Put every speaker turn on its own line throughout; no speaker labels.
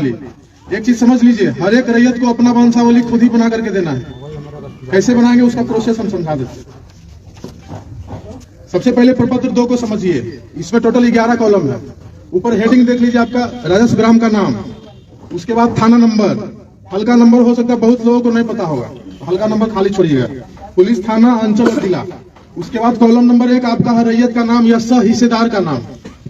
वंशावली। एक चीज समझ लीजिए, हर एक रैयत को अपना वंशावली खुद ही बना करके देना है। कैसे बनाएंगे उसका प्रोसेस हम समझा देते। सबसे पहले प्रपत्र 2 को समझिए। इसमें टोटल 11 कॉलम है। ऊपर हेडिंग देख लीजिए, आपका राजस्व ग्राम का नाम, उसके बाद थाना नंबर, हल्का नंबर हो सकता है बहुत लोगों को नहीं पता होगा, हल्का नंबर खाली छोड़िएगा, पुलिस थाना अंचल और जिला। उसके बाद कॉलम नंबर 1 आपका है रैयत का नाम या सह हिस्सेदार का नाम।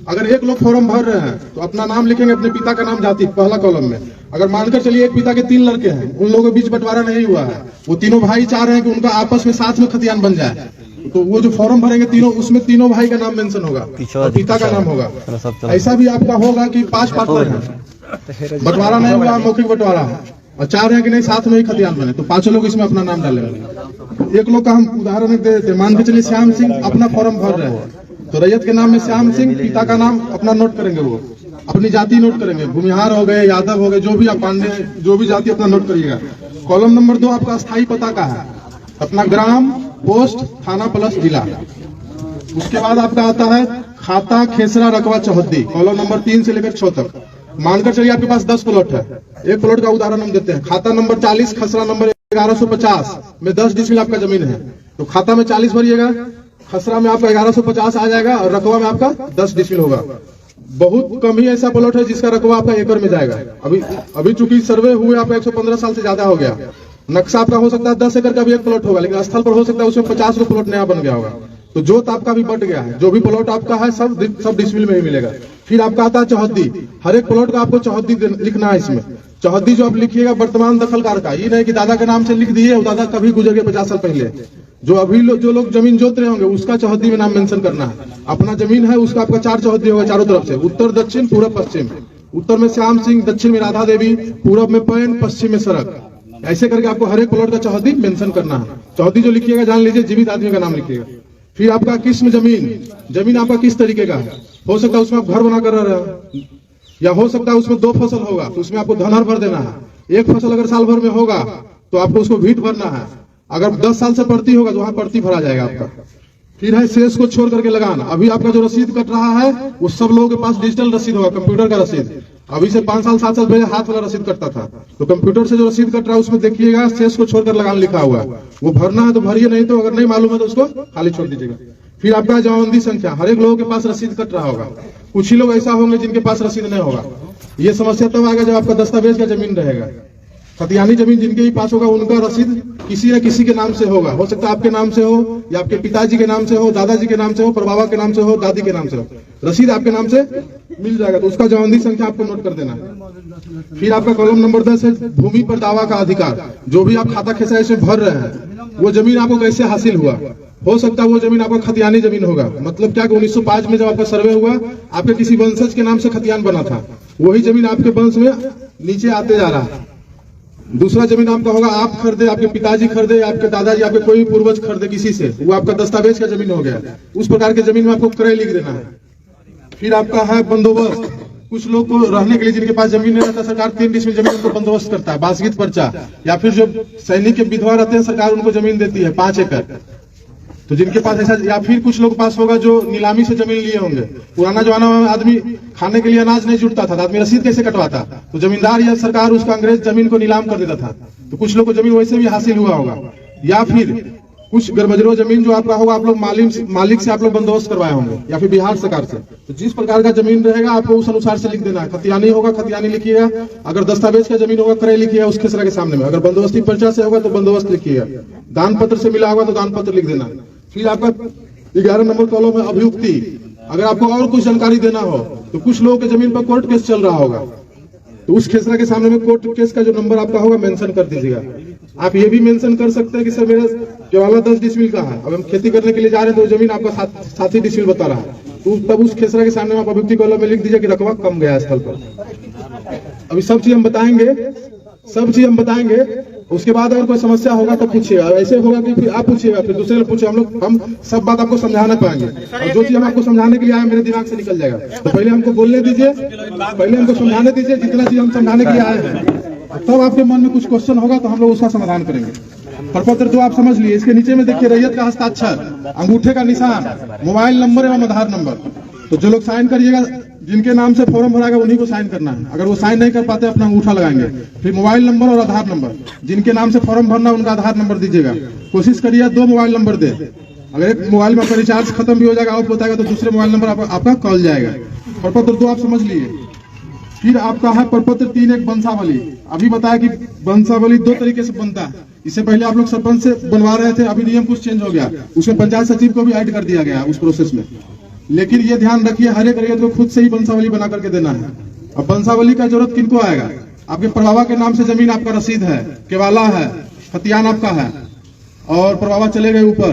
अगर एक लोग फॉर्म भर रहे हैं तो अपना नाम लिखेंगे, अपने पिता का नाम, जाति, पहला कॉलम में। अगर मानकर चलिए एक पिता के 3 लड़के हैं, उन लोगों के बीच बंटवारा नहीं हुआ है, वो तीनों भाई चाह रहे हैं कि उनका आपस में साथ में खतियान बन जाए, तो वो जो फॉर्म भरेंगे तीनों, उसमें तीनों भाई का नाम मेंशन होगा और पिता का नाम होगा। ऐसा भी आपका होगा कि 5 पार्टनर हैं, बंटवारा नहीं हुआ, मौखिक बंटवारा है, और चाह रहे हैं कि नहीं साथ में ही खतियान बने, तो 5 लोग इसमें अपना नाम डालेंगे। एक लोग का हम उदाहरण दे देते, मान के चलिए श्याम सिंह अपना फॉर्म भर रहे हैं, तो रैयत के नाम में श्याम सिंह, पिता का नाम अपना नोट करेंगे, वो अपनी जाति नोट करेंगे, भूमिहार हो गए, यादव हो गए, जो भी आप पांडे, जो भी जाति अपना नोट करिएगा। कॉलम नंबर 2 आपका स्थायी पता का है, अपना ग्राम, पोस्ट, थाना प्लस जिला। उसके बाद आपका आता है खाता, खेसरा, रकबा, चौहद्दी, कॉलम नंबर 3 से लेकर 6 तक। मानकर चलिए आपके पास 10 प्लॉट है। एक प्लॉट का उदाहरण हम देते हैं, खाता नंबर 40, खसरा नंबर 1150 में 10 डिसमिल आपका जमीन है, तो खाता में 40 भरिएगा, खसरा में आपका 1150 आ जाएगा और रकबा में आपका 10 डिसमिल होगा। बहुत कम ही ऐसा प्लॉट है जिसका रकबा आपका एकड़ में जाएगा। अभी चूंकि सर्वे हुए आपका 115 साल से ज्यादा हो गया, नक्शा आपका हो सकता है 10 एकड़ का भी एक प्लॉट होगा, लेकिन स्थल पर हो सकता है उसमें 50 को प्लॉट नया बन गया होगा, तो जोत आपका भी बढ़ गया है। जो भी प्लॉट आपका है सब डिसमिल में ही मिलेगा। फिर आपका आता है चौहद्दी। हर एक प्लॉट का आपको चौहद्दी लिखना है। इसमें चौहद्दी जो आप लिखिएगा वर्तमान दखलकार का, ये नहीं कि दादा के नाम से लिख दिए और दादा कभी गुजर गए 50 साल पहले। जो अभी जो लोग जमीन जोत रहे होंगे उसका चौहद्दी में नाम मेंशन करना है। अपना जमीन है उसका आपका 4 चौहद्दी होगा चारों तरफ से, उत्तर, दक्षिण, पूरब, पश्चिम। उत्तर में श्याम सिंह, दक्षिण में राधा देवी, पूरब में पैन, पश्चिम में सड़क। ऐसे करके आपको हर एक प्लॉट का चौहद्दी मेंशन करना है। चौहद्दी जो लिखिएगा जान लीजिए जीवित आदमी का नाम लिखिएगा। फिर आपका किस्म जमीन आपका किस तरीके का है, हो सकता है उसमें आप घर बना कर रह रहे हो, या हो सकता है उसमें 2 फसल होगा तो उसमें आपको धनहर भर देना है। एक फसल अगर साल भर में होगा तो आपको उसको भीट भरना है। अगर 10 साल से प्रति होगा तो वहां प्रति भरा जाएगा आपका। फिर है शेष को छोड़ करके लगाना। अभी आपका जो रसीद कट रहा है वो सब लोगों के पास डिजिटल रसीद होगा, कंप्यूटर का रसीद। अभी से 5 साल 7 साल पहले हाथ वाला रसीद कटता था, तो कंप्यूटर से जो रसीद कट रहा है उसमें देखिएगा शेष को छोड़कर लगान लिखा हुआ है, वो भरना है तो भरिए, नहीं तो अगर नहीं मालूम है तो उसको खाली छोड़ दीजिएगा। फिर आपका जमाबंदी संख्या, हर एक लोगों के पास रसीद कट रहा होगा, कुछ ही लोग ऐसा होंगे जिनके पास रसीद नहीं होगा। ये समस्या तब आएगा जब आपका दस्तावेज का जमीन रहेगा। खतियानी जमीन जिनके ही पास होगा उनका रसीद किसी न किसी के नाम से होगा, हो सकता है आपके नाम से हो, या आपके पिताजी के नाम से हो, दादाजी के नाम से हो, परबाबा के नाम से हो, दादी के नाम से हो, रसीद आपके नाम से मिल जाएगा, तो उसका जमाबंदी संख्या आपको नोट कर देना है। फिर आपका कॉलम नंबर 10 है भूमि पर दावा का अधिकार। जो भी आप खाता खेसा इसमें भर रहे हैं वो जमीन आपको कैसे हासिल हुआ, हो सकता है वो जमीन आपका खतियानी जमीन होगा। मतलब क्या कि 1905 में जब आपका सर्वे हुआ आपके किसी वंशज के नाम से खतियान बना था, वही जमीन आपके वंश में नीचे आते जा रहा है। दूसरा जमीन आपका होगा आप खरीदे, आपके पिताजी खरीदे, आपके दादाजी, आपके कोई पूर्वज खरीदे किसी से, वो आपका दस्तावेज का जमीन हो गया। उस प्रकार के जमीन में आपको क्रय लिख देना है। फिर आपका है बंदोबस्त। कुछ लोग को रहने के लिए जिनके पास जमीन नहीं रहता, सरकार 3 डिसमिल जमीन उनको बंदोबस्त करता है, बासगीत पर्चा। या फिर जो सैनिक के विधवा रहते हैं सरकार उनको जमीन देती है 5 एकड़। तो जिनके पास ऐसा, या फिर कुछ लोग पास होगा जो नीलामी से जमीन लिए होंगे। पुराना जमाना में आदमी खाने के लिए अनाज नहीं जुटता था, आदमी रसीद कैसे कटवाता, तो जमींदार या सरकार उसका अंग्रेज जमीन को नीलाम कर देता था। तो कुछ लोग को जमीन वैसे भी हासिल हुआ होगा। या फिर कुछ गरमजरो जमीन जो आपका होगा, आप लोग मालिक से आप लोग बंदोबस्त करवाए होंगे, या फिर बिहार सरकार से। तो जिस प्रकार का जमीन रहेगा आपको उस अनुसार से लिख देना है। खतियानी होगा खतियानी लिखिएगा, अगर दस्तावेज का जमीन होगा क्रय लिखिएगा उस खेसरा के सामने में, अगर बंदोबस्ती पर्चा से होगा तो बंदोबस्त लिखिएगा, दान पत्र से मिला होगा तो दान पत्र लिख देना। फिर आपका 11 नंबर कॉलम है अभियुक्ति। अगर आपको और कुछ जानकारी देना हो तो कुछ लोगों के जमीन पर कोर्ट केस चल रहा होगा, तो उस खेसरा के सामने में कोर्ट केस का जो नंबर आपका होगा मेंशन कर दीजिएगा। आप ये भी मेंशन कर सकते हैं कि सर मेरा केवल 10 डिसमिल का है, अब हम खेती करने के लिए जा रहे हैं तो जमीन आपका 7 ही डिसमिल बता रहा है, तो तब उस खेसरा के सामने आप अभियुक्ति कॉलम में लिख दीजिए कि रकबा कम गया स्थल पर। अभी सब चीज हम बताएंगे, उसके बाद अगर कोई समस्या होगा तो पूछिएगा। ऐसे होगा कि फिर आप पूछिएगा, फिर दूसरे लोग पूछे, हम सब बात आपको समझाना पाएंगे, और जो चीज हम आपको समझाने के लिए आए मेरे दिमाग से निकल जाएगा। तो पहले हमको बोलने दीजिए, पहले हमको समझाने दीजिए, जितना चीज हम समझाने के लिए आए हैं, तब आपके मन में कुछ क्वेश्चन होगा तो हम लोग उसका समाधान करेंगे। प्रपत्र जो आप समझ लिए, इसके नीचे में देखिए रैयत का हस्ताक्षर, अंगूठे का निशान, मोबाइल नंबर एवं आधार नंबर। तो जो लोग साइन करिएगा जिनके नाम से फॉर्म भराएगा उन्हीं को साइन करना है। अगर वो साइन नहीं कर पाते अपना अंगूठा लगाएंगे। फिर मोबाइल नंबर और आधार नंबर, जिनके नाम से फॉर्म भरना उनका आधार नंबर दीजिएगा। कोशिश करिए 2 मोबाइल नंबर दे। अगर एक मोबाइल में आपका रिचार्ज खत्म भी हो जाएगा, ऑफ बताएगा, तो दूसरे मोबाइल नंबर आपका कॉल जाएगा। प्रपत्र 2 आप समझ लिए। फिर आपका है प्रपत्र 3 एक वंशावली। अभी बताया कि वंशावली 2 तरीके से बनता है। इससे पहले आप लोग सरपंच से बनवा रहे थे, अभी नियम कुछ चेंज हो गया, उसमें पंचायत सचिव को भी ऐड कर दिया गया उस प्रोसेस में। लेकिन ये ध्यान रखिए, हर एक रैयत को खुद से ही वंशावली बना करके देना है। अब वंशावली का जरूरत किनको आएगा? आपके परबाबा के नाम से जमीन आपका रसीद है, केवाला है, खतियान आपका है और परबाबा चले गए ऊपर,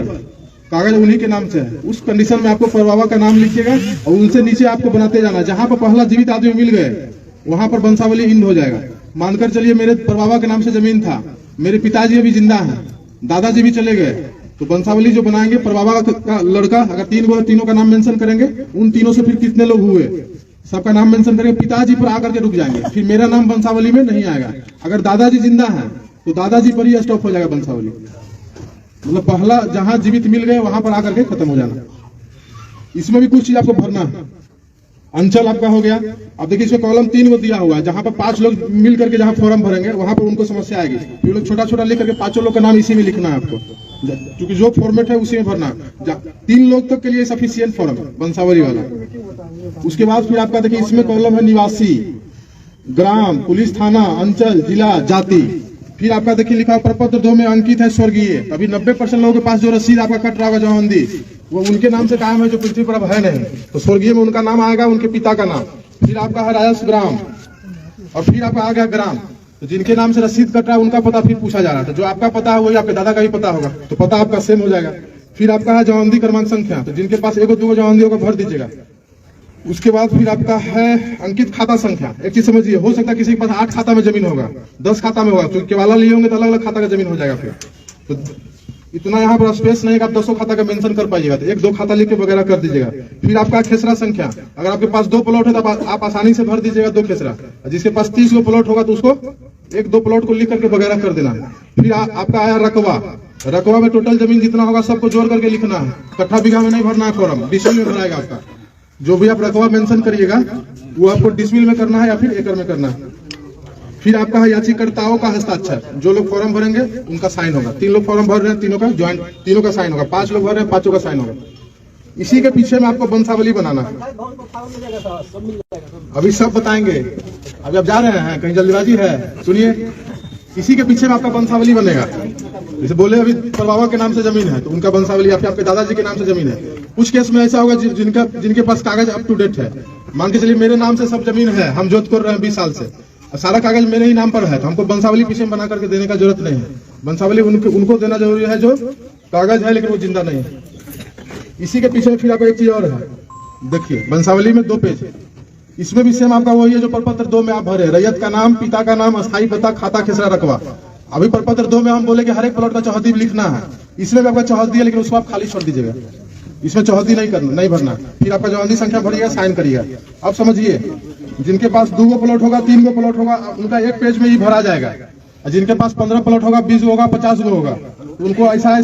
कागज उन्हीं के नाम से है। उस कंडीशन में आपको परबाबा का नाम लिखिएगा और उनसे नीचे आपको बनाते जाना। जहां पर पहला जीवित आदमी मिल गए वहां पर वंशावली इंड हो जाएगा। मानकर चलिए मेरे परबाबा के नाम से जमीन था, मेरे पिताजी अभी जिंदा हैं, दादाजी भी चले गए, तो वंशावली जो बनाएंगे परबाबा का लड़का, अगर 3 तीनों का नाम मेंशन करेंगे, उन तीनों से फिर कितने लोग हुए सबका नाम मेंशन करेंगे, पिताजी पर आकर के रुक जाएंगे, फिर मेरा नाम वंशावली में नहीं आएगा। अगर दादाजी जिंदा है तो दादाजी पर ही स्टॉप हो जाएगा वंशावली। मतलब पहला जहां जीवित मिल गए वहां पर आकर के खत्म हो जाना। इसमें भी कुछ चीज आपको भरना है। अंचल आपका हो गया। अब देखिए इसमें कॉलम 3 को दिया हुआ है, जहां पर 5 लोग मिल करके जहां फॉर्म भरेंगे वहां पर उनको समस्या आएगी। ये लोग छोटा छोटा लिख करके 5 लोग का नाम इसी में लिखना है आपको, क्योंकि जो फॉर्मेट है उसी में भरना। 3 लोग तक के लिए सफिशिएंट फॉर्म है वंशावली वाला। उसके बाद फिर आपका देखिए इसमें कॉलम है निवासी, ग्राम, पुलिस थाना, अंचल, जिला, जाति। फिर आपका देखिए लिखा प्रपत्र 2 में अंकित है स्वर्गीय। अभी 90% लोगों के पास जो रसीद आपका कट रहा होगा जवाबंदी, वो उनके नाम से कायम है जो पृथ्वी पर अब है नहीं, तो स्वर्गीय में उनका नाम आएगा, उनके पिता का नाम। फिर आपका है राजस्व ग्राम और फिर आपका आ गया ग्राम। तो जिनके नाम से रसीद कट रहा है उनका पता फिर पूछा जा रहा था। जो आपका पता है वही आपके दादा का भी पता होगा, तो पता आपका सेम हो जाएगा। फिर आपका है जवाबंदी क्रमांक संख्या, तो जिनके पास 1-2 जवाबंदी होगा भर दीजिएगा। उसके बाद फिर आपका है अंकित खाता संख्या। एक चीज समझिए, हो सकता है किसी के पास 8 खाता में जमीन होगा, 10 खाता में होगा, तो केवाला लिए होंगे तो अलग अलग खाता का जमीन हो जाएगा। फिर तो इतना यहाँ पर स्पेस नहीं है, आप 200 खाता का मेंशन कर पाइएगा, तो 1-2 खाता लिख के वगैरह कर दीजिएगा। फिर आपका खेसरा संख्या, अगर आपके पास 2 प्लॉट है तो आप आसानी से भर दीजिएगा 2 खेसरा। जिसके पास 30 गो प्लॉट होगा तो उसको 1-2 प्लॉट को लिख करके वगैरह कर देना है। फिर आपका आया रकबा। रकबा में टोटल जमीन जितना होगा सबको जोड़ करके लिखना है, कट्ठा बीघा में नहीं भरना है फॉर्म, डिसमिल में भराएगा आपका। जो भी आप रकबा मेंशन करिएगा वो आपको डिसमिल में करना है या फिर एकड़ में करना है। फिर आपका है याचिकाकर्ताओं का हस्ताक्षर। जो लोग फॉर्म भरेंगे उनका साइन होगा। 3 लोग फॉर्म भर रहे हैं, तीनों का ज्वाइंट, तीनों का साइन होगा। 5 लोग भर रहे हैं, 5 का साइन होगा। इसी के पीछे में आपको वंशावली बनाना है। अभी सब बताएंगे, अभी आप जा रहे हैं, कहीं जल्दबाजी है, सुनिए। इसी के पीछे में आपका वंशावली बनेगा। जैसे बोले अभी परबाबा के नाम से जमीन है तो उनका वंशावली, आपके दादाजी के नाम से जमीन है। कुछ केस में ऐसा होगा जिनके पास कागज अप टू डेट है। मान के चलिए मेरे नाम से सब जमीन है, हम जोत कर रहे हैं 20 साल से, सारा कागज मेरे ही नाम पर है, तो हमको वंशावली पीछे बना करके देने का जरूरत नहीं है। वंशावली उनको देना जरूरी है जो कागज है लेकिन वो जिंदा नहीं है। इसी के पीछे फिर आपको एक चीज और है, देखिए वंशावली में 2 पेज है। इसमें भी सेम आपका वही है जो प्रपत्र 2 में आप भरे, रैयत का नाम, पिता का नाम, अस्थायी पता, खाता, खेसरा, रकबा। अभी प्रपत्र 2 में हम बोले कि हर एक प्लॉट का चौहद्दी लिखना है। इसमें भी आपका चौहद्दी है लेकिन उसको आप खाली छोड़ दीजिएगा, इसमें चौहद्दी नहीं भरना। फिर आपका जवाबंदी संख्या भरिएगा, साइन करिएगा। अब समझिए, जिनके पास 2 प्लॉट होगा, 3 प्लॉट होगा, उनका 1 पेज में ही भरा जाएगा। जिनके पास 15 प्लॉट होगा, 20 होगा, 50 होगा, उनको ऐसा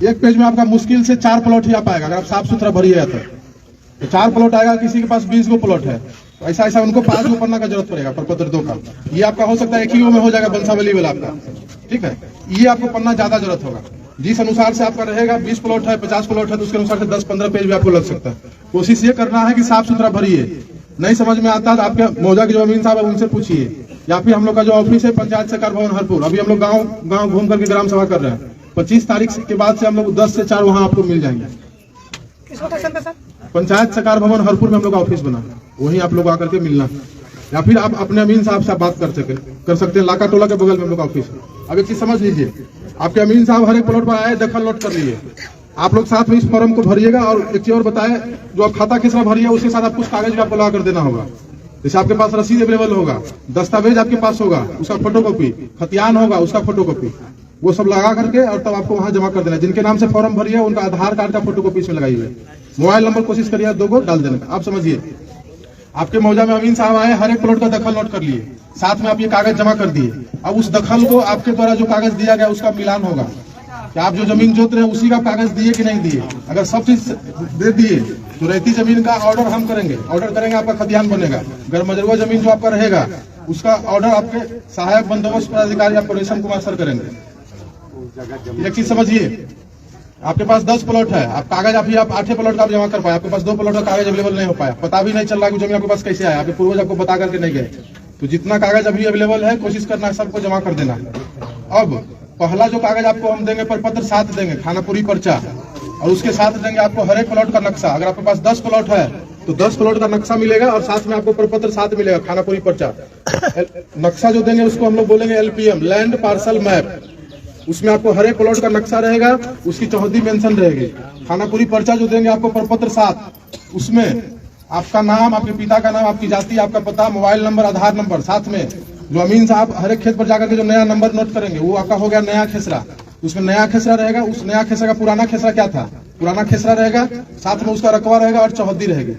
1 पेज में आपका मुश्किल से 4 प्लॉट ही आ पाएगा। अगर आप साफ सुथरा भरिएगा तो 4 प्लॉट आएगा। किसी के पास 20 प्लॉट है तो ऐसा उनको 5 पन्ना का जरूरत पड़ेगा प्रपत्र 2 का। ये आपका हो सकता है 1 ही में हो जाएगा वंशावली वाला आपका, ठीक है। ये आपको पन्ना ज्यादा जरूरत होगा। जिस अनुसार से आपका रहेगा, 20 प्लॉट है, 50 प्लॉट है, तो उसके अनुसार से 10-15 पेज भी आपको लग सकता है। कोशिश ये करना है कि साफ सुथरा भरिए। नहीं समझ में आता तो आपके मौजा के जो अमीन साहब है उनसे पूछिए, या फिर हम लोग का जो ऑफिस है पंचायत सहकार भवन हरपुर, अभी हम लोग गाँव घूम करके ग्राम सभा कर रहे हैं। 25 तारीख के बाद से हम लोग 10 से 4 वहाँ आपको मिल जाएंगे। पंचायत सहकार भवन हरपुर में हम लोग का ऑफिस बना, वहीं आप लोग आकर के मिलना, या फिर आप अपने अमीन साहब से बात कर सकते हैं। लाका टोला के बगल में हम लोग का ऑफिस है। अब एक चीज समझ लीजिए, आपके अमीन साहब हर एक प्लॉट पर आए, दखल नोट कर लिए, आप लोग साथ में इस फॉर्म को भरिएगा। और एक चीज और बताए, जो आप खाता खेसरा भरिए उसके साथ आप कुछ कागज भी आपको लगा कर देना होगा। जैसे आपके पास रसीद अवेलेबल होगा, दस्तावेज आपके पास होगा, उसका फोटोकॉपी, खतियान होगा उसका फोटोकॉपी, वो सब लगा करके और तब आपको वहां जमा कर देना। जिनके नाम से फॉर्म भरिए उनका आधार कार्ड का फोटोकॉपी इसमें लगाइए। मोबाइल नंबर कोशिश करिए 2 को डाल देने का। आप समझिए, आपके मौजा में अमीन साहब आए, हर एक प्लॉट का दखल नोट कर लिए, साथ में आप ये कागज जमा कर दिए। अब उस दखल को आपके द्वारा जो कागज दिया गया उसका मिलान होगा कि आप जो जमीन जोत रहे हैं उसी का कागज दिए कि नहीं दिए। अगर सब चीज दे दिए तो रहती जमीन का ऑर्डर हम करेंगे, ऑर्डर करेंगे, आपका खतियान बनेगा। अगर मजरूआ जमीन जो आपका रहेगा उसका ऑर्डर आपके सहायक बंदोबस्त पदाधिकारी आपको रेशम कुमार सर करेंगे। एक चीज समझिए, आपके पास 10 प्लॉट है, आप कागज अभी आप 8 प्लॉट का आप जमा कर पाए, आपके पास 2 प्लॉट का कागज अवेलेबल नहीं हो पाया, पता भी नहीं चल रहा कि जमीन आपके पास कैसे आया, आपके पूर्वज आपको बता करके नहीं गए। तो जितना कागज अभी अवेलेबल है कोशिश करना है सबको जमा कर देना। अब पहला जो कागज आपको हम देंगे प्रपत्र साथ देंगे, खानापुरी पर्चा, और उसके साथ देंगे आपको हर एक प्लॉट का नक्शा। अगर आपके पास 10 प्लॉट है तो 10 प्लॉट का नक्शा मिलेगा और साथ में आपको प्रपत्र साथ मिलेगा, खानापुरी पर्चा। नक्शा जो देंगे उसको हम लोग बोलेंगे LPM, लैंड पार्सल मैप। उसमें आपको हर एक प्लॉट का नक्शा रहेगा, उसकी चौहद्दी मेंशन रहेगी। खानापुरी पर्चा जो देंगे आपको प्रपत्र साथ, उसमें आपका नाम, आपके पिता का नाम, आपकी जाति, आपका पता, मोबाइल नंबर, आधार नंबर, साथ में जो अमीन साहब हर एक खेत पर जाकर के जो नया नंबर नोट करेंगे वो आपका हो गया नया खेसरा। उसमें नया खेसरा रहेगा, उस नया खेसरा का पुराना खेसरा क्या था, पुराना खेसरा रहेगा, साथ में उसका रकबा रहेगा और चौहद्दी रहेगी।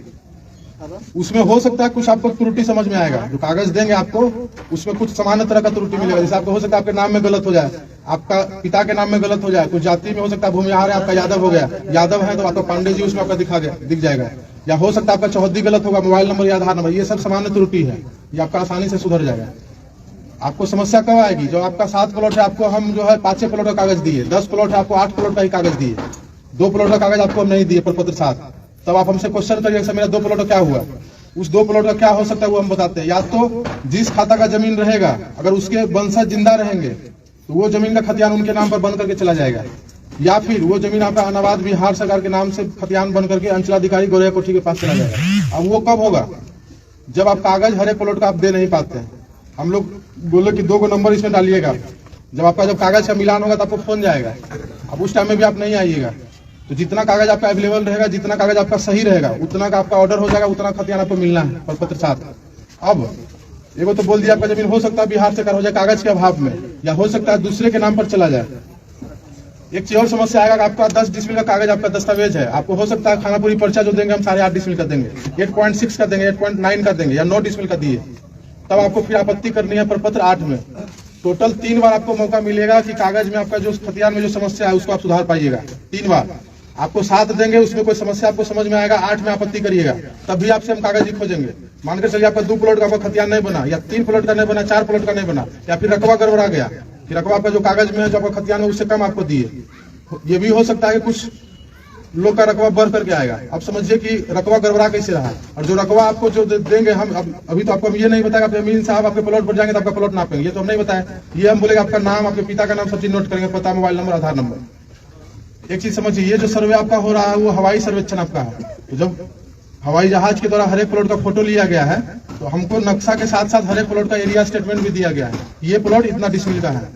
उसमें हो सकता है कुछ आपको त्रुटि समझ में आएगा, जो कागज देंगे आपको उसमें कुछ सामान्य तरह का त्रुटि मिलेगा। जैसे आपको हो सकता है आपके नाम में गलत हो जाए, आपका पिता के नाम में गलत हो जाए, कुछ जाति में हो सकता है भूमिहार है आपका यादव हो गया, यादव है तो आपका पांडे जी उसमें आपका दिख जाएगा, या हो सकता है आपका चौहद्दी गलत होगा, मोबाइल नंबर या आधार नंबर, ये सब सामान्य त्रुटि है, ये आपका आसानी से सुधर जाएगा। आपको समस्या कब आएगी, जो आपका 7 प्लॉट है आपको हम जो है 5 प्लॉट का कागज दिए, 10 प्लॉट है आपको 8 प्लॉट का ही कागज दिए, 2 प्लॉट का कागज आपको हम नहीं दिए प्रपत्र साथ, तब आप हमसे क्वेश्चन करिए मेरा 2 प्लॉट का क्या हुआ। उस 2 प्लॉट का क्या हो सकता है वो हम बताते हैं। या तो जिस खाता का जमीन रहेगा अगर उसके वंशज जिंदा रहेंगे तो वो जमीन का खतियान उनके नाम पर बन करके चला जाएगा, या फिर वो जमीन आपका अनाबाद बिहार सरकार के नाम से खतियान बन करके अंचलाधिकारी गोरैया कोठी के पास चला जाएगा। अब वो कब होगा, जब आप कागज हर एक प्लॉट का आप दे नहीं पाते हैं। हम लोग बोले कि 2 नंबर इसमें डालिएगा, जब कागज का मिलान होगा तो आपको फोन जाएगा, अब उस टाइम में भी आप नहीं आइएगा। तो जितना कागज आपका अवेलेबल रहेगा, जितना कागज आपका सही रहेगा, उतना का आपका ऑर्डर हो जाएगा, उतना खतियान आपको मिलना है प्रपत्र साथ। अब एगो तो बोल दिया आपका जमीन हो सकता है बिहार सरकार हो जाए कागज के अभाव में, या हो सकता है दूसरे के नाम पर चला जाए। एक चीज और समस्या आएगा कि आपका 10 डिसमिल का कागज आपका दस्तावेज है, आपको हो सकता है खानापुरी पर्चा जो देंगे हम 8.5 डिसमिल का देंगे, 8.6 का देंगे, 8.9 का देंगे, या 9 डिसमिल का दिए, तब आपको फिर आपत्ति करनी है प्रपत्र 8 में। टोटल 3 बार आपको मौका मिलेगा कि कागज में आपका जो खतियान में जो समस्या है उसको आप सुधार पाइएगा। 3 बार आपको 7 देंगे, उसमें कोई समस्या आपको समझ में आएगा, 8 में आपत्ति करिएगा, तब भी आपसे हम कागज ही खोजेंगे। मानकर चलिए आपका 2 प्लॉट का आपका खतियान नहीं बना, या 3 प्लॉट का नहीं बना, 4 प्लॉट का नहीं बना, या फिर रकबा गड़बड़ा गया, फिर रकबा आपका जो कागज में है जो आपका खतियान है उससे कम आपको दिए। ये भी हो सकता है कि कुछ लोग का रकबा बढ़ करके आएगा। अब समझिए कि रकबा गड़बड़ा कैसे रहा है, और जो रकबा आपको जो देंगे हम अभी तो आपको हम ये नहीं बताया आप अमीन साहब आपके प्लॉट पर जाएंगे तो आपका प्लॉट नापेंगे, ये तो हम नहीं बताया। ये हम बोलेगा आपका नाम, आपके पिता का नाम, सब चीज नोट करेंगे, पता, मोबाइल नंबर, आधार नंबर। एक चीज समझिए, ये जो सर्वे आपका हो रहा है वो हवाई सर्वेक्षण आपका है। तो जब हवाई जहाज के द्वारा हर एक प्लॉट का फोटो लिया गया है तो हमको नक्शा के साथ साथ हर एक प्लॉट का एरिया स्टेटमेंट भी दिया गया है, ये प्लॉट इतना डिसमिल का है।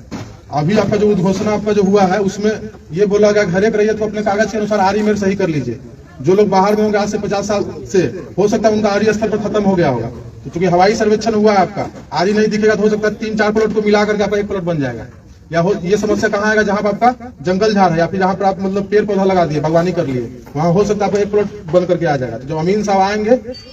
अभी आपका जो उद्घोषणा आपका जो हुआ है उसमें ये बोला गया हर एक रैयत को अपने कागज के अनुसार आरी मेर सही कर लीजिए। जो लोग बाहर में होंगे आज से 50 साल से, हो सकता है उनका आरी स्तर पर खत्म हो गया होगा, तो चूंकि हवाई सर्वेक्षण हुआ है आपका, आरी नहीं दिखेगा तो हो सकता है 3-4 प्लॉट को मिला करके आपका एक प्लॉट बन जाएगा। या ये समस्या कहाँ आएगा, जहाँ पर आपका जंगल झाड़ है या फिर जहाँ पर आप मतलब पेड़ पौधा लगा दिए, बागवानी कर लिए, वहाँ हो सकता है आपका एक प्लॉट बन करके आ जाएगा। तो जब अमीन साहब आएंगे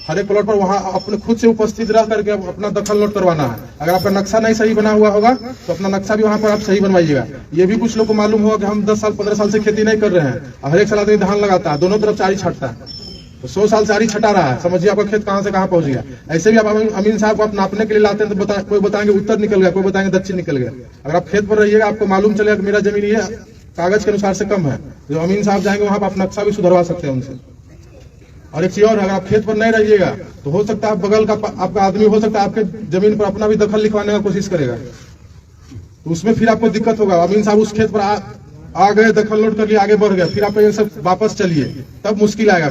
हर एक प्लॉट पर वहाँ अपने खुद से उपस्थित रह करके अपना दखल नोट करवाना है। अगर आपका नक्शा नहीं सही बना हुआ होगा तो अपना नक्शा भी वहाँ पर आप सही बनवाइएगा। ये भी कुछ लोग को मालूम होगा कि हम 10 साल 15 साल से खेती नहीं कर रहे हैं, हर एक साल आदमी धान लगाता है, दोनों तरफ चारी छटता है, तो 100 साल से आरी छटा रहा है, समझिए आपका खेत कहाँ से कहाँ पहुंच गया। ऐसे भी आप अमीन साहब को आप नापने के लिए लाते हैं तो कोई बताएंगे उत्तर निकल गया, कोई बताएंगे दक्षिण निकल गया। अगर आप खेत पर रहिएगा आपको मालूम चलेगा कि मेरा जमीन ये कागज के अनुसार से कम है, जो अमीन साहब जाएंगे वहां पर आप नक्शा भी सुधरवा सकते हैं उनसे। और एक चीज और, अगर आप खेत पर नहीं रहिएगा तो हो सकता है बगल का आपका आदमी हो सकता है आपके जमीन पर अपना भी दखल लिखवाने का कोशिश करेगा, तो उसमें फिर आपको दिक्कत होगा। अमीन साहब उस खेत पर आ गए, दखल नोट कर लिए, आगे बढ़ गया, फिर आप ये सब वापस चलिए, तब मुश्किल आएगा।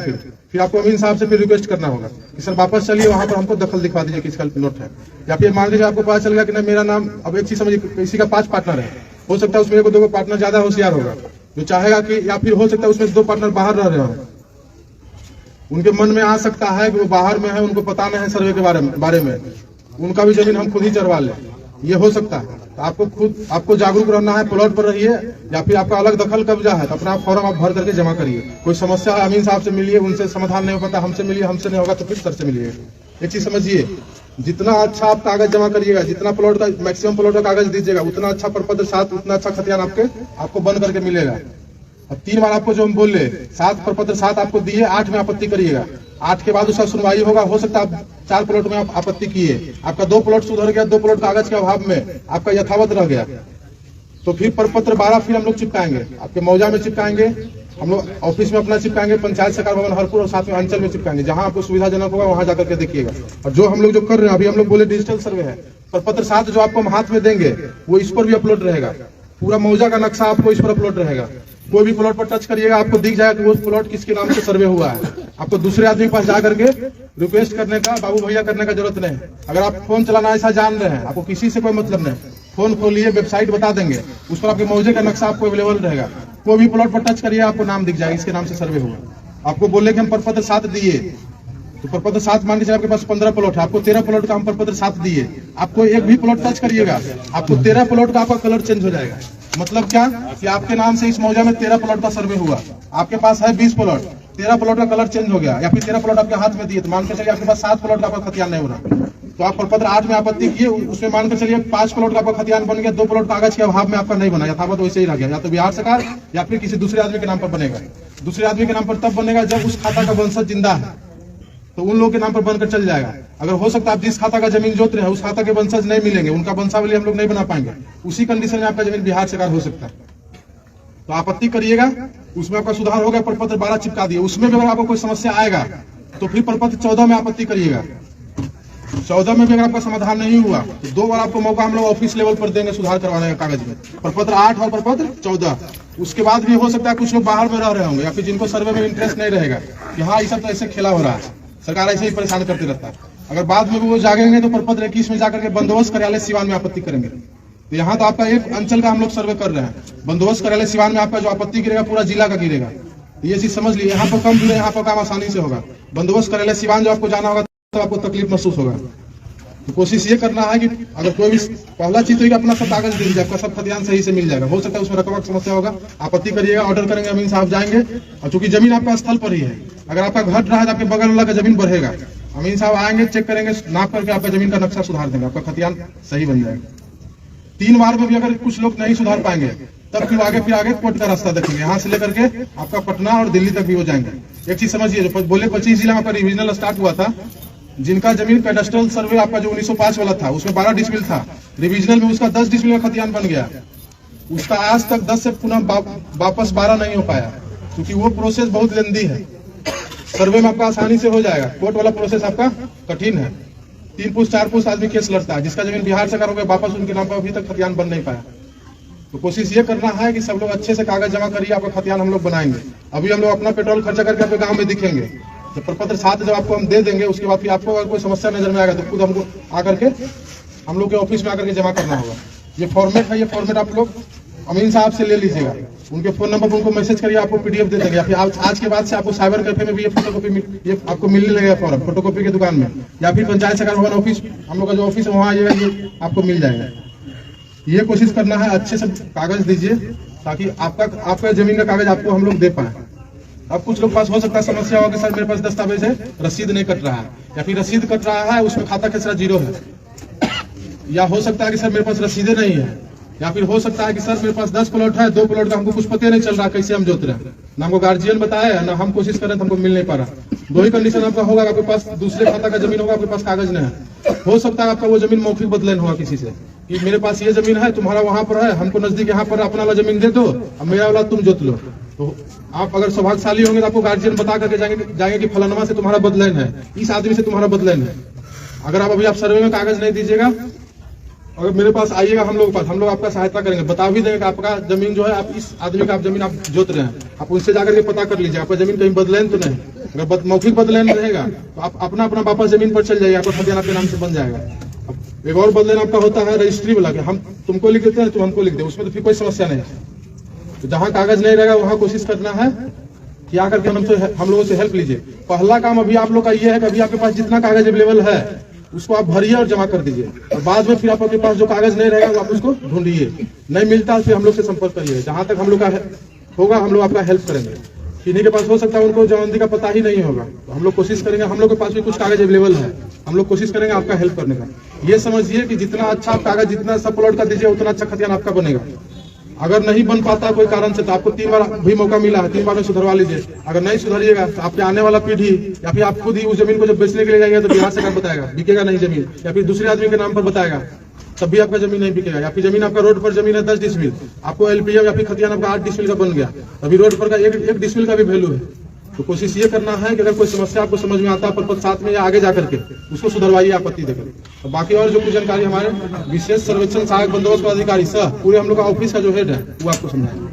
फिर आपको अमीन साहब से फिर रिक्वेस्ट करना होगा कि सर वापस चलिए, वहां पर हमको दखल दिखवा दीजिए किसका नोट है। या फिर मान लीजिए आपको पता चल गया कि नहीं मेरा नाम, अब एक चीज समझिए, किसी का 5 पार्टनर है, हो सकता है उसमें 1-2 पार्टनर ज्यादा होशियार होगा जो चाहेगा कि, या फिर हो सकता है उसमें 2 पार्टनर बाहर रह रहे हो, उनके मन में आ सकता है कि वो बाहर में है, उनको पता नहीं है सर्वे के बारे में, उनका भी जमीन हम खुद ही चरवा लें, ये हो सकता है। तो आपको जागरूक रहना है, प्लॉट पर रहिए, या फिर आपका अलग दखल कब्जा है तो अपना फॉर्म आप भर करके जमा करिए। कोई समस्या है अमीन साहब से मिलिए, उनसे समाधान नहीं हो पाता हमसे मिलिए, हमसे नहीं होगा तो फिर सर से मिलिए। एक चीज समझिए, जितना अच्छा आप कागज जमा करिएगा, जितना प्लॉट का मैक्सिमम प्लॉट का कागज दीजिएगा, उतना अच्छा प्रपत्र साथ, उतना अच्छा खतियान आपको बन करके मिलेगा। अब 3 बार आपको जो हम बोल रहे 7 प्रपत्र 7 आपको दिए, 8 में आपत्ति करिएगा। 8 के बाद उसका सुनवाई होगा। हो सकता है आप 4 प्लॉट में आप आपत्ति किए, आपका 2 प्लॉट सुधर गया, 2 प्लॉट कागज के अभाव में आपका यथावत रह गया, तो फिर प्रपत्र 12 फिर हम लोग चिपकाएंगे, आपके मौजा में चिपकाएंगे, हम लोग ऑफिस में अपना चिपकाएंगे, पंचायत सरकार भवन हरपुर और साथ में अंचल में चिपकाएंगे, जहां आपको सुविधाजनक होगा वहां जाकर के देखिएगा। और जो हम लोग जो कर रहे हैं अभी, हम लोग बोले डिजिटल सर्वे है, प्रपत्र 7 जो आपको हम हाथ में देंगे वो इस पर भी अपलोड रहेगा, पूरा मौजा का नक्शा आपको इस पर अपलोड रहेगा। कोई भी प्लॉट पर टच करिएगा आपको दिख जाएगा कि वो प्लॉट किसके नाम से सर्वे हुआ है। आपको दूसरे आदमी के पास जाकर के रिक्वेस्ट करने का, बाबू भैया करने का जरूरत नहीं। अगर आप फोन चलाना ऐसा जान रहे हैं, आपको किसी से कोई मतलब नहीं, फोन खोलिए, वेबसाइट बता देंगे, उस पर आपके मौजे का नक्शा आपको अवेलेबल रहेगा। कोई भी प्लॉट पर टच करिए आपको नाम दिख जाएगा, इसके नाम से सर्वे हुआ। आपको बोले कि हम प्रपत्र 7 दिए, तो प्रपत्र 7 मान के चलिए आपके पास 15 प्लॉट है, आपको 13 प्लॉट का हम प्रपत्र 7 दिए, आपको एक भी प्लॉट टच करिएगा आपको 13 प्लॉट का आपका कलर चेंज हो जाएगा। मतलब क्या कि आपके नाम से इस मौजा में 13 प्लॉट का सर्वे हुआ, आपके पास है 20 प्लॉट, 13 प्लॉट का कलर चेंज हो गया, या फिर 13 प्लॉट आपके हाथ में दिए, तो मान के चलिए आपके पास 7 प्लॉट का आपका खतियान नहीं हो रहा, तो आप प्रपत्र 8 में आपत्ति किए, उसमें मान के चलिए 5 प्लॉट का आपका खतियान बन गया, 2 प्लॉट कागज के अभाव में आपका नहीं बना, यथावत वैसे ही रह गया, या तो बिहार सरकार या फिर किसी दूसरे आदमी के नाम पर बनेगा। दूसरे आदमी के नाम पर तब बनेगा जब उस खाता का वंशज जिंदा है, तो उन लोगों के नाम पर बनकर चल जाएगा। अगर हो सकता है आप जिस खाता का जमीन जोत रहे हैं उस खाता के वंशज नहीं मिलेंगे, उनका वंशावली हम लोग नहीं बना पाएंगे, उसी कंडीशन में आपका जमीन बिहार सरकार हो सकता है। तो आपत्ति करिएगा, उसमें आपका सुधार होगा, प्रपत्र 12 चिपका दिए, उसमें भी अगर आपको कोई समस्या आएगा तो फिर प्रपत्र 14 में आपत्ति करिएगा। 14 में भी अगर आपका समाधान नहीं हुआ तो 2 बार आपको मौका हम लोग ऑफिस लेवल पर देंगे सुधार करवाने का कागज में, प्रपत्र 8 और प्रपत्र 14। उसके बाद भी हो सकता है कुछ लोग बाहर में रह रहे होंगे या फिर जिनको सर्वे में इंटरेस्ट नहीं रहेगा कि हाँ ये सब तो ऐसे खेला हो रहा है, सरकार ऐसे ही परेशान करती रहता है। अगर बाद में भी वो जागेंगे तो प्रपत्र 21 में जाकर के बंदोबस्त कार्यालय सिवान में आपत्ति करेंगे। तो यहाँ तो आपका एक अंचल का हम लोग सर्वे कर रहे हैं, बंदोबस्त कार्यालय सिवान में आपका जो आपत्ति गिरेगा पूरा जिला का गिरेगा। ये चीज समझ लीजिए, यहाँ पर कम जुड़े, यहाँ पर काम आसानी से होगा। बंदोबस्त कार्यालय सिवान जो आपको जाना होगा तो आपको तकलीफ महसूस होगा। तो कोशिश ये करना है कि अगर कोई भी, पहला चीज तो अपना सब कागज दे दीजिए, आपका सब खतियान सही से मिल जाएगा। हो सकता है उसमें रकबा की समस्या होगा, आपत्ति करिएगा, ऑर्डर करेंगे, अमीन साहब जाएंगे, और चूंकि जमीन आपका स्थल पर ही है, अगर आपका घट रहा है तो आपके बगल वाला का जमीन बढ़ेगा, अमीन साहब आएंगे, चेक करेंगे, नाप करके आपका जमीन का नक्शा सुधार देंगे, आपका खतियान सही बन जाएगा। 3 बार में भी अगर कुछ लोग नहीं सुधार पाएंगे तब फिर आगे कोर्ट का रास्ता देखेंगे, यहाँ से लेकर के आपका पटना और दिल्ली तक भी हो जाएंगे। एक चीज समझिए, जो बोले 25 जिला में आपका रिविजनल स्टार्ट हुआ था, जिनका जमीन कैडस्ट्रल सर्वे आपका जो 1905 वाला था उसमें 12 डिसमिल था, रिविजनल में उसका 10 डिसमिल का खतियान बन गया, उसका आज तक 10 से पुनः वापस 12 नहीं हो पाया, क्योंकि वो प्रोसेस बहुत लेंदी है। सर्वे में आपका आसानी से हो जाएगा, कोर्ट वाला प्रोसेस आपका कठिन है। 3 पुस्त 4 पुस्त आदमी केस लड़ता है, जिसका जमीन बिहार सरकार हो गया वापस उनके नाम पर अभी तक खतियान बन नहीं पाया। तो कोशिश ये करना है कि सब लोग अच्छे से कागज जमा करिए, आपका खतियान हम लोग बनाएंगे। अभी हम लोग अपना पेट्रोल खर्चा करके आपके गाँव में दिखेंगे, जब प्रपत्र 7 जब आपको हम दे देंगे उसके बाद फिर आपको अगर कोई समस्या नजर में आएगा तो खुद हमको आकर के हम लोग के ऑफिस में आकर के जमा करना होगा। ये फॉर्मेट है, ये फॉर्मेट आप लोग अमीन साहब से ले लीजिएगा, उनके फोन नंबर पर उनको मैसेज करिए, आपको पीडीएफ दे देंगे, या फिर आज के बाद से आपको साइबर कैफे में भी ये फोटोकॉपी ये आपको मिलने लगेगा, फॉर्म फोटोकॉपी की दुकान में, या फिर पंचायत सरकार भवन ऑफिस हम लोग का जो ऑफिस है वहाँ आइएगा, ये आपको मिल जाएगा। ये कोशिश करना है अच्छे से कागज दीजिए ताकि आपका जमीन का कागज आपको हम लोग दे पाए। अब कुछ लोग पास हो सकता है समस्या होगी, सर मेरे पास दस्तावेज है, रसीद नहीं कट रहा है, या फिर रसीद कट रहा है उसमें खाता खेसरा 0 है, या हो सकता है कि सर मेरे पास रसीदें नहीं है, या फिर हो सकता है कि सर मेरे पास 10 प्लॉट है, 2 प्लॉट का हमको कुछ पता नहीं चल रहा कैसे हम जोत रहे हैं, ना हमको गार्जियन बताया ना हम कोशिश कर रहे हैं तो हमको मिल नहीं पा रहा। 2 ही कंडीशन आपका होगा, आपके पास दूसरे खाता का जमीन होगा, आपके पास कागज नहीं है। हो सकता है आपका वो जमीन मौखिक बदलन होगा किसी से कि मेरे पास ये जमीन है, तुम्हारा वहां पर है, हमको नजदीक यहाँ पर अपना वाला जमीन दे दो, अब मेरा वाला तुम जोत लो। तो आप अगर सौभाग्यशाली होंगे तो आपको गार्जियन बता करके जाएंगे कि फलानमा से तुम्हारा बदलन है, इस आदमी से तुम्हारा बदलन है। अगर आप अभी आप सर्वे में कागज नहीं दीजिएगा, अगर मेरे पास आइएगा हम लोग आपका सहायता करेंगे, बता भी देंगे कि आपका जमीन जो है, आप इस आदमी का आप जमीन आप जोत रहे हैं, आप उनसे जाकर के पता कर लीजिए आपका जमीन कहीं बदलन तो नहीं। अगर मौखिक बदलन रहेगा तो आप अपना वापस जमीन पर चल जाइए, आपका खतियान आपके नाम से बन जाएगा। एक और बदलन आपका होता है रजिस्ट्री वाला, हम तुमको लिख देते हैं तुम हमको लिख दे, उसमें तो फिर कोई समस्या नहीं है। तो जहाँ कागज नहीं रहेगा वहाँ कोशिश करना है कि आकर के हम लोगों से हेल्प लीजिए। पहला काम अभी आप लोग का ये है कि अभी आपके पास जितना कागज अवेलेबल है उसको आप भरिए और जमा कर दीजिए, और बाद में फिर आपके पास जो कागज नहीं रहेगा आप उसको ढूंढिए, नहीं मिलता फिर हम लोग से संपर्क करिए। जहां तक हम लोग का होगा हम लोग आपका हेल्प करेंगे। किन्हीं के पास हो सकता है उनको जमानदी का पता ही नहीं होगा, तो हम लोग कोशिश करेंगे, हम लोग के पास भी कुछ कागज अवेलेबल है, हम लोग कोशिश करेंगे आपका हेल्प करने का। ये समझिए कि जितना अच्छा आप कागज जितना सब प्लॉट का दीजिए उतना अच्छा खतियान आपका बनेगा। अगर नहीं बन पाता कोई कारण से तो आपको 3 बार भी मौका मिला है, 3 बार में सुधरवा लीजिए। अगर नहीं सुधरिएगा तो आपके आने वाला पीढ़ी या फिर आप खुद ही उस जमीन को जब बेचने के लिए जाएगा तो बिहार सरकार बताएगा बिकेगा नहीं जमीन, या फिर दूसरे आदमी के नाम पर बताएगा तब भी आपका जमीन नहीं बिकेगा। या फिर जमीन आपका रोड पर जमीन है 10 डिसमिल, आपको एलपीएम या फिर खतियान आपका 8 डिसमिल का बन गया, अभी रोड पर का एक डिसमिल का भी वैल्यू है। तो कोशिश ये करना है कि अगर कोई समस्या आपको समझ में आता है पर साथ में या आगे जाकर के उसको सुधरवाइए आपत्ति देकर। तो बाकी और जो कुछ जानकारी हमारे विशेष सर्वेक्षण सहायक बंदोबस्त पदाधिकारी सह पूरे हम लोग का ऑफिस का जो हेड है वो आपको समझाएंगे।